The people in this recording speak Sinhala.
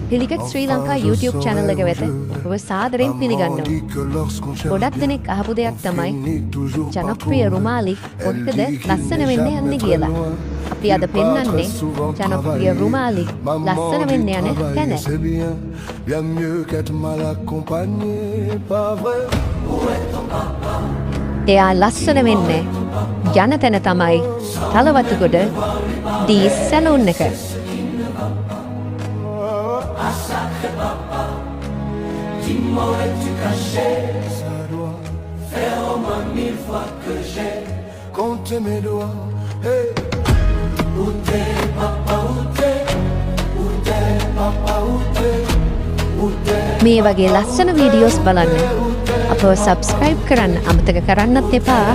පිළිගත් ශ්‍රී ලංකා YouTube channel එක වෙත ඔබ සාදරයෙන් පිළිගන්නවා. ගොඩක් දෙනෙක් අහපු දෙයක් තමයි ජනප්‍රිය රුමාලි කොහොමද ලස්සන වෙන්නේ යන්නේ කියලා. අපි අද පෙන්වන්නේ ජනප්‍රිය රුමාලි ලස්සන වෙන්න යන තැන. එයා ලස්සන වෙන්නේ යන තැන තමයි තලවතුගොඩ දී සැලූන් එක. Dis-moi es-tu caché? Ça doit faire au moins 1000 fois que j'ai compté mes doigts. Hey. Où t'es, papa, où t'es? Où t'es, papa, où t'es? Où t'es? මේ වගේ ලස්සන වීඩියෝස් බලන්න අපව සබ්ස්ක්‍රයිබ් කරන්න අමතක කරන්නත් එපා.